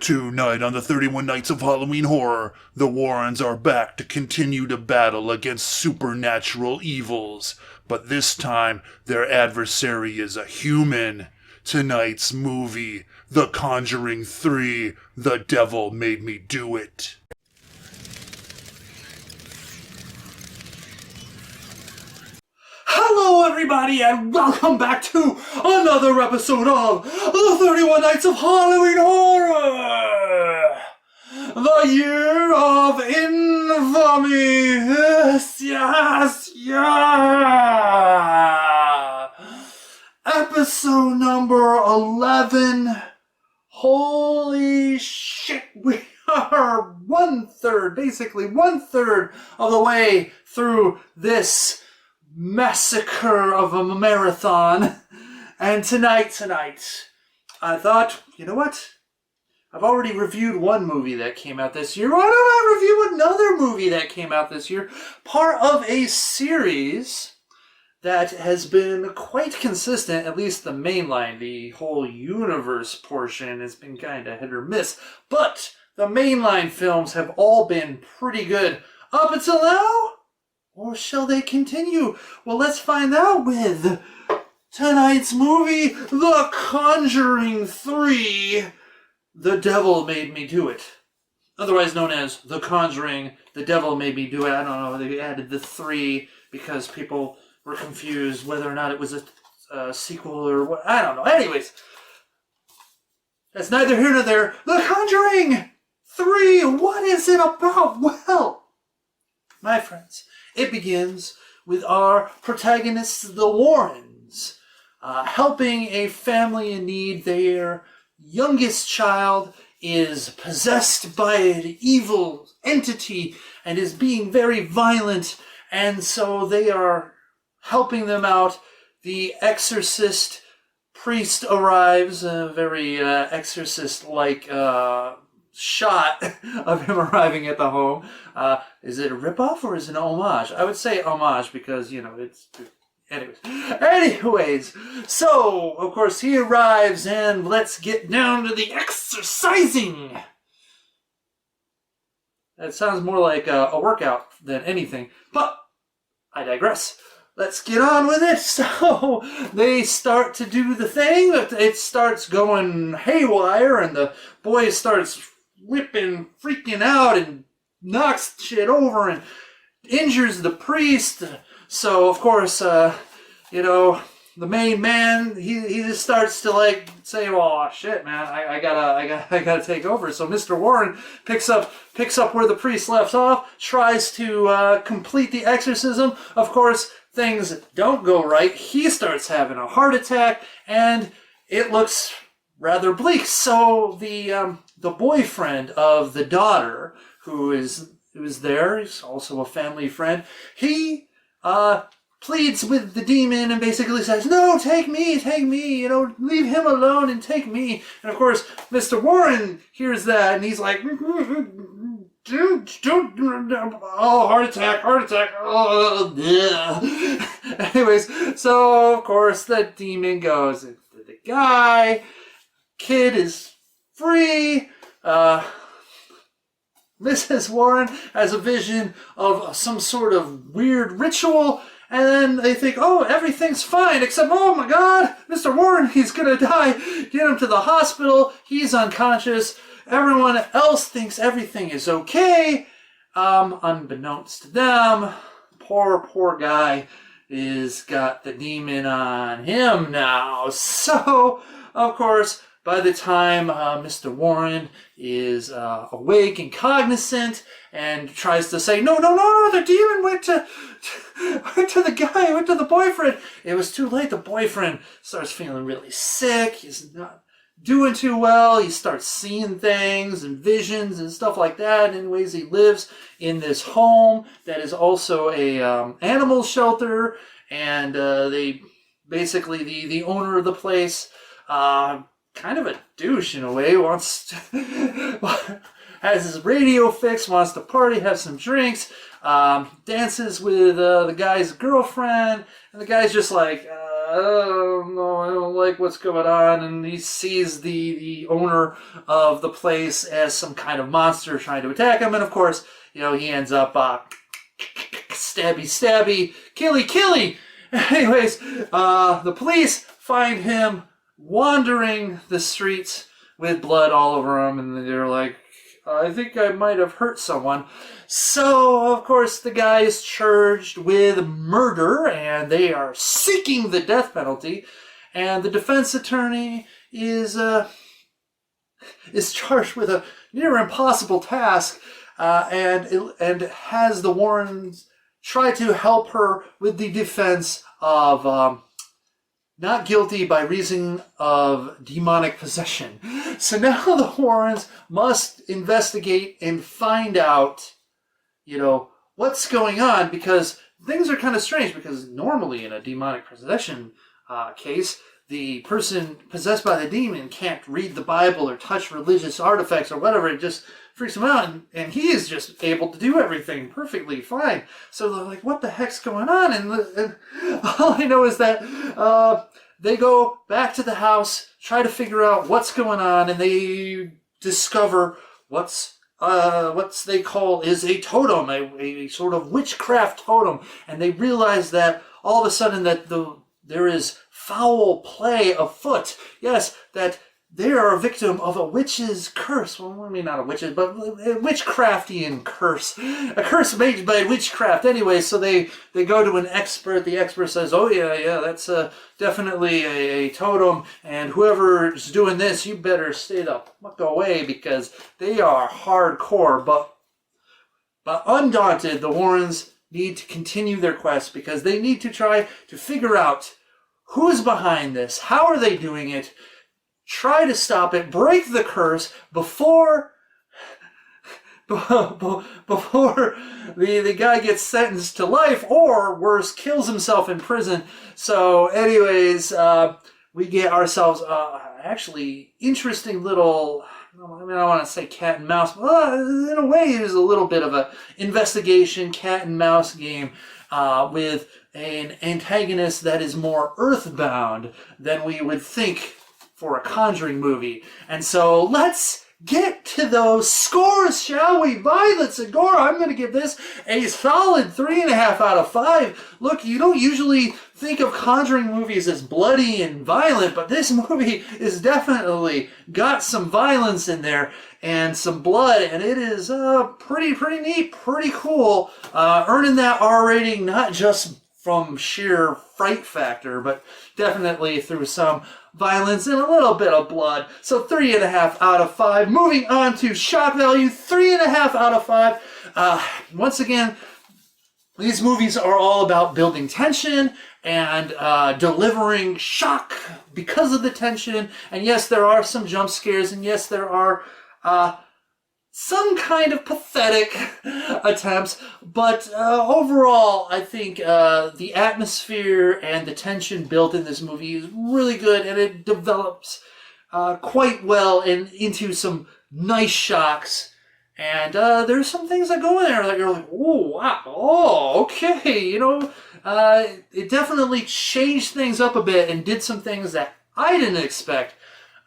Tonight on the 31 Nights of Halloween Horror, the Warrens are back to continue to battle against supernatural evils. But this time, their adversary is a human. Tonight's movie, The Conjuring 3, The Devil Made Me Do It. Hello everybody and welcome back to another episode of the 31 Nights of Halloween Horror! The Year of Infamy! Yes! Episode number 11. Holy shit, we are basically one third of the way through this massacre of a marathon. And tonight, I thought, you know what? I've already reviewed one movie that came out this year. Why don't I review another movie that came out this year? Part of a series that has been quite consistent, at least the mainline. The whole universe portion has been kind of hit or miss. But the mainline films have all been pretty good up until now. Or shall they continue? Well, let's find out with tonight's movie, The Conjuring 3, The Devil Made Me Do It. Otherwise known as The Conjuring, The Devil Made Me Do It. I don't know, they added the 3 because people were confused whether or not it was a sequel or what. I don't know. Anyways, that's neither here nor there. The Conjuring 3, what is it about? Well, my friends, it begins with our protagonists, the Warrens, helping a family in need. Their youngest child is possessed by an evil entity and is being very violent, and so they are helping them out. The Exorcist priest arrives, a very Exorcist-like shot of him arriving at the home. Is it a ripoff or is it an homage? I would say homage because, you know, it's... Anyways, so, of course, he arrives and let's get down to the exercising. That sounds more like a workout than anything, but I digress. Let's get on with it. So they start to do the thing. It starts going haywire and the boy starts whipping, freaking out and knocks shit over and injures the priest. So of course, you know, the main man, he just starts to like say, "Oh shit, man, I gotta take over." So Mr. Warren picks up where the priest left off, tries to complete the exorcism. Of course, things don't go right. He starts having a heart attack, and it looks rather bleak. So the boyfriend of the daughter, who is there, he's also a family friend, he pleads with the demon and basically says, "No, take me, you know, leave him alone and take me." And of course, Mr. Warren hears that and he's like, oh, heart attack, oh, yeah. Anyways, so of course the demon goes into the guy, kid is free. Mrs. Warren has a vision of some sort of weird ritual, and then they think, oh, everything's fine, except, oh my god, Mr. Warren, he's gonna die. Get him to the hospital, he's unconscious. Everyone else thinks everything is okay. Unbeknownst to them, poor guy is got the demon on him now. So, of course, by the time Mr. Warren is awake and cognizant and tries to say, no, the demon went to the guy, went to the boyfriend. It was too late. The boyfriend starts feeling really sick. He's not doing too well. He starts seeing things and visions and stuff like that. Anyways, he lives in this home that is also a animal shelter, and they basically the owner of the place, kind of a douche in a way, wants to has his radio fixed, wants to party, have some drinks, dances with the guy's girlfriend, and the guy's just like, no, I don't like what's going on. And he sees the owner of the place as some kind of monster trying to attack him. And of course, he ends up stabby, killy. Anyways, the police find him wandering the streets with blood all over him, and they're like, I think I might have hurt someone. So, of course, the guy is charged with murder, and they are seeking the death penalty. And the defense attorney is charged with a near impossible task, and has the Warrens try to help her with the defense of not guilty by reason of demonic possession. So now the Warrens must investigate and find out, what's going on, because things are kind of strange, because normally in a demonic possession case, the person possessed by the demon can't read the Bible or touch religious artifacts or whatever. It just freaks him out, and he is just able to do everything perfectly fine. So they're like, what the heck's going on? And all I know is that they go back to the house, try to figure out what's going on, and they discover what's they call is a totem, a sort of witchcraft totem. And they realize that all of a sudden that there is foul play afoot. Yes, that they are a victim of a witch's curse. Well, I mean, not a witch's, but a witchcraftian curse. A curse made by witchcraft. Anyway, so they go to an expert. The expert says, oh, yeah, that's definitely a totem. And whoever's doing this, you better stay the fuck away, because they are hardcore. But undaunted, the Warrens need to continue their quest, because they need to try to figure out who's behind this, how are they doing it, try to stop it, break the curse before the guy gets sentenced to life, or worse, kills himself in prison. So anyways, we get ourselves actually interesting little, I mean, I want to say cat and mouse, but in a way it is a little bit of a investigation cat and mouse game with an antagonist that is more earthbound than we would think for a Conjuring movie. And so let's get to those scores, shall we? Violence and gore. I'm going to give this a solid 3.5 out of 5. Look, you don't usually think of Conjuring movies as bloody and violent, but this movie is definitely got some violence in there and some blood, and it is pretty neat, pretty cool. Earning that R rating not just from sheer fright factor, but definitely through some violence and a little bit of blood. So 3.5 out of 5. Moving on to shock value, 3.5 out of 5. Once again, these movies are all about building tension and delivering shock because of the tension. And yes, there are some jump scares, and yes, there are some kind of pathetic attempts, but overall, I think the atmosphere and the tension built in this movie is really good, and it develops quite well into some nice shocks. And there's some things that go in there that you're like, oh, wow, oh, okay, it definitely changed things up a bit and did some things that I didn't expect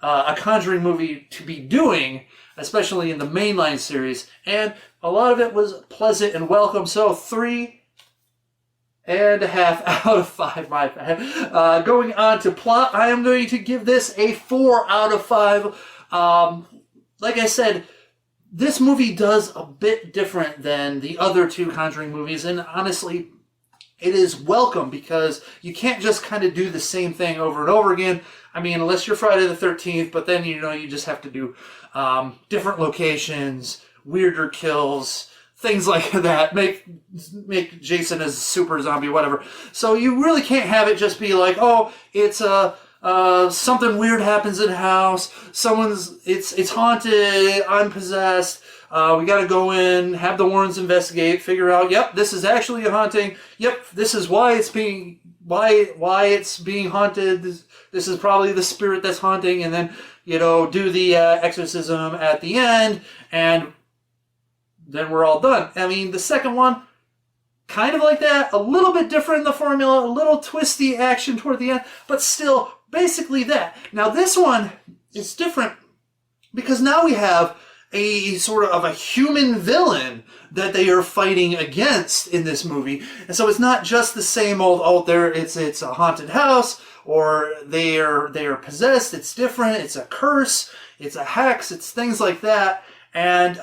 a Conjuring movie to be doing, especially in the mainline series, and a lot of it was pleasant and welcome. So 3.5 out of 5, my bad. Going on to plot, I am going to give this a 4 out of 5. Like I said, this movie does a bit different than the other two Conjuring movies, and honestly, it is welcome, because you can't just kind of do the same thing over and over again. I mean, unless you're Friday the 13th, but then, you just have to do different locations, weirder kills, things like that. Make Jason as a super zombie, whatever. So you really can't have it just be like, oh, it's something weird happens in the house. It's haunted. I'm possessed. We got to go in, have the Warrens investigate, figure out, yep, this is actually a haunting. Yep, this is why it's being haunted. This is probably the spirit that's haunting, and then do the exorcism at the end, and then we're all done. I mean, the second one, kind of like that, a little bit different in the formula, a little twisty action toward the end, but still basically that. Now this one is different because now we have a sort of a human villain that they are fighting against in this movie. And so it's not just the same old, oh, it's a haunted house, or they are possessed. It's different. It's a curse. It's a hex. It's things like that. And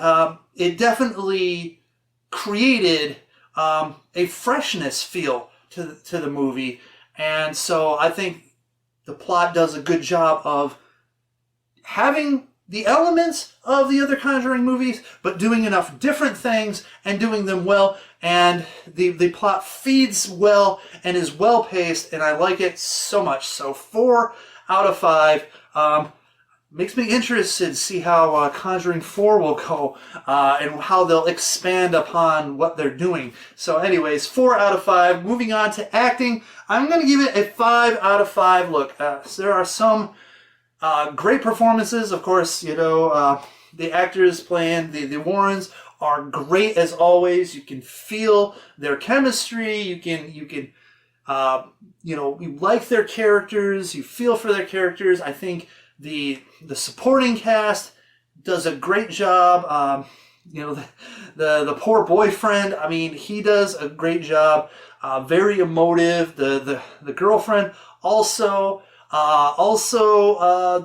it definitely created a freshness feel to the movie. And so I think the plot does a good job of having the elements of the other Conjuring movies, but doing enough different things and doing them well. And the plot feeds well and is well paced, and I like it so much. So 4 out of 5. Makes me interested to see how Conjuring 4 will go and how they'll expand upon what they're doing. So anyways, 4 out of 5. Moving on to acting, I'm going to give it a 5 out of 5. Look, there are some great performances. Of course, you know, the actors playing the Warrens are great as always. You can feel their chemistry. You can you know, you like their characters. You feel for their characters. I think the supporting cast does a great job. You know, the poor boyfriend, I mean, he does a great job. Very emotive. The girlfriend also.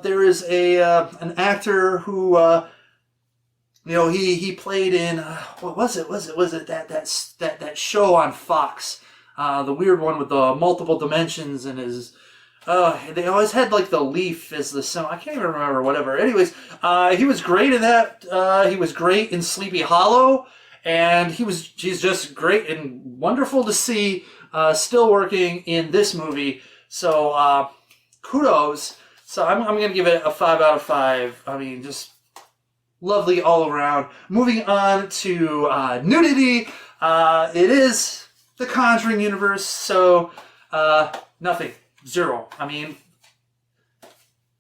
There is an actor who you know, he played in what was it that show on Fox, the weird one with the multiple dimensions and his. They always had like the leaf as the symbol. I can't even remember, whatever. Anyways, he was great in that. He was great in Sleepy Hollow, and he's just great and wonderful to see still working in this movie. So kudos. So I'm going to give it a 5 out of 5. I mean, just lovely all around. Moving on to Nudity. It is the Conjuring universe, so nothing. 0. I mean,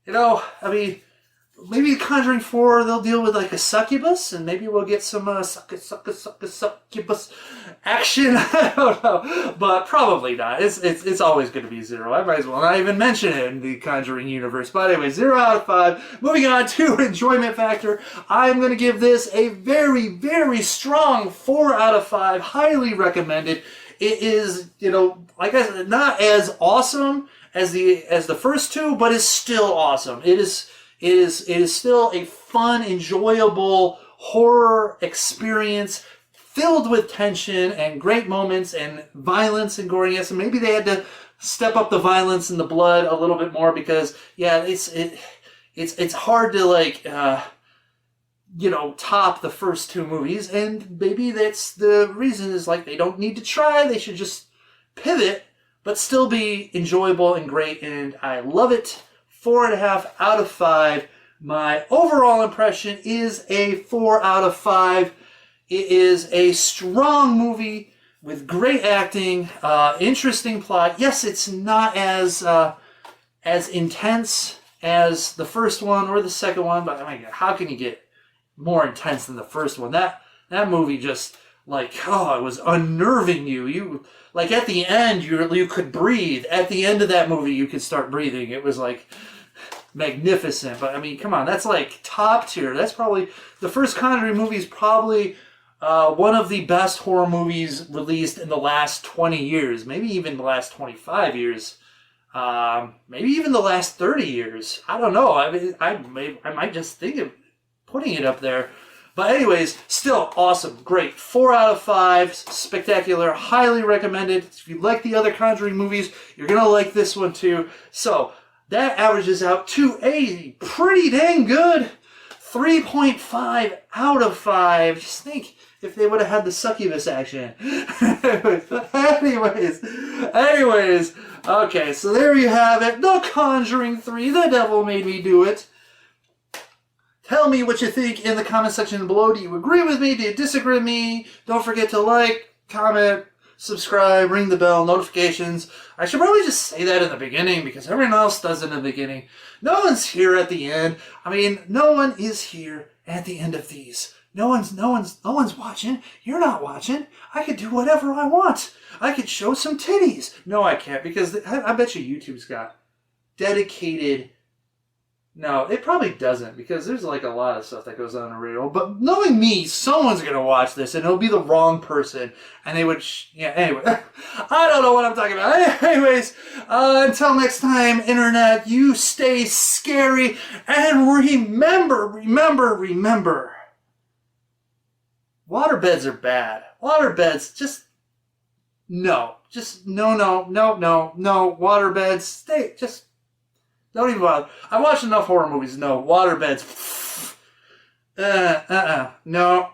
you know, maybe Conjuring 4, they'll deal with like a succubus, and maybe we'll get some succubus action. I don't know, but probably not. It's always going to be 0. I might as well not even mention it in the Conjuring universe. But anyway, 0 out of 5. Moving on to enjoyment factor, I'm going to give this a very, very strong 4 out of 5. Highly recommended. It is, you know, like I said, not as awesome as the first 2, but is still awesome. It is still a fun, enjoyable horror experience filled with tension and great moments and violence and goriness. And maybe they had to step up the violence and the blood a little bit more because, yeah, it's hard to like you know, top the first 2 movies, and maybe that's the reason is like they don't need to try. They should just pivot, but still be enjoyable and great. And I love it. 4.5 out of 5. My overall impression is a 4 out of 5. It is a strong movie with great acting, interesting plot. Yes, it's not as intense as the first one or the second one, but I mean, how can you get more intense than the first one? That movie just like, oh, it was unnerving you. You like at the end you could breathe. At the end of that movie you could start breathing. It was like magnificent. But I mean, come on, that's like top tier. That's probably the first Conjuring movie is probably one of the best horror movies released in the last 20 years, maybe even the last 25 years. Maybe even the last 30 years. I don't know. I mean, I might just think of putting it up there. But anyways, still awesome. Great. 4 out of 5. Spectacular. Highly recommended. If you like the other Conjuring movies, you're going to like this one too. So that averages out to a pretty dang good 3.5 out of 5. Just think if they would have had the succubus action. anyways. Okay, so there you have it. The Conjuring 3. The Devil Made Me Do It. Tell me what you think in the comment section below. Do you agree with me? Do you disagree with me? Don't forget to like, comment, subscribe, ring the bell, notifications. I should probably just say that in the beginning because everyone else does it in the beginning. No one's here at the end. I mean, no one is here at the end of these No one's watching. You're not watching. I could do whatever I want. I could show some titties. No, I can't, because I bet you YouTube's got dedicated. No, it probably doesn't, because there's like a lot of stuff that goes on radio. But knowing me, someone's gonna watch this, and it'll be the wrong person, and they would. Yeah. Anyway, I don't know what I'm talking about. Anyways, until next time, internet, you stay scary, and remember. Waterbeds are bad. Waterbeds, just no. Waterbeds, don't even bother. I watched enough horror movies. No, waterbeds. No.